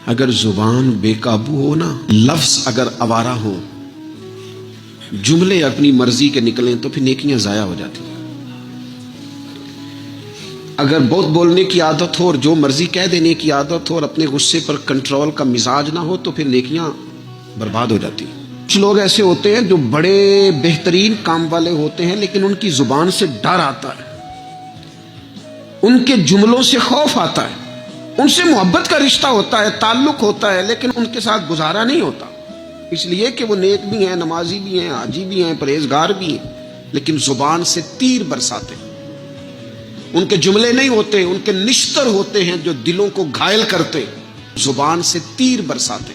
اگر زبان بے قابو ہو نا، لفظ اگر آوارہ ہو، جملے اپنی مرضی کے نکلیں تو پھر نیکیاں ضائع ہو جاتی ہیں۔ اگر بہت بولنے کی عادت ہو اور جو مرضی کہہ دینے کی عادت ہو اور اپنے غصے پر کنٹرول کا مزاج نہ ہو تو پھر نیکیاں برباد ہو جاتی ہیں۔ کچھ لوگ ایسے ہوتے ہیں جو بڑے بہترین کام والے ہوتے ہیں لیکن ان کی زبان سے ڈر آتا ہے، ان کے جملوں سے خوف آتا ہے، ان سے محبت کا رشتہ ہوتا ہے، تعلق ہوتا ہے، لیکن ان کے ساتھ گزارا نہیں ہوتا، اس لیے کہ وہ نیک بھی ہیں، نمازی بھی ہیں، حاجی بھی ہیں، پرہیزگار بھی ہیں، لیکن زبان سے تیر برساتے ہیں۔ ان کے جملے نہیں ہوتے، ان کے نشتر ہوتے ہیں جو دلوں کو گھائل کرتے، زبان سے تیر برساتے۔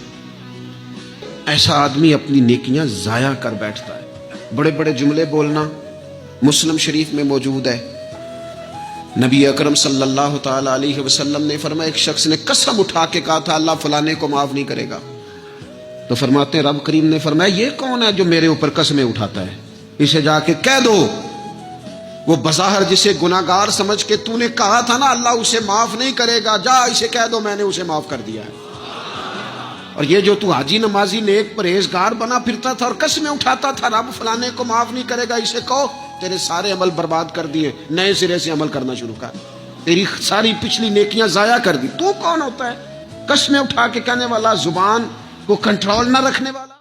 ایسا آدمی اپنی نیکیاں ضائع کر بیٹھتا ہے۔ بڑے بڑے جملے بولنا مسلم شریف میں موجود ہے۔ نبی اکرم صلی اللہ تعالی علیہ وسلم نے فرمایا، ایک شخص نے قسم اٹھا کے کہا تھا اللہ فلانے کو معاف نہیں کرے گا، تو فرماتے ہیں رب کریم نے فرمایا یہ کون ہے جو میرے اوپر قسمیں اٹھاتا ہے، اسے جا کے کہہ دو۔ وہ بظاہر جسے گناہگار سمجھ کے تو نے کہا تھا نا اللہ اسے معاف نہیں کرے گا، جا اسے کہہ دو میں نے اسے معاف کر دیا ہے۔ اور یہ جو تو حاجی نمازی نیک پرہیزگار بنا پھرتا تھا اور قسمیں اٹھاتا تھا رب فلانے کو معاف نہیں کرے گا، اسے کہو تیرے سارے عمل برباد کر دیے، نئے سرے سے عمل کرنا شروع کر، تیری ساری پچھلی نیکیاں ضائع کر دی۔ تو کون ہوتا ہے قسمیں اٹھا کے کہنے والا، زبان کو کنٹرول نہ رکھنے والا؟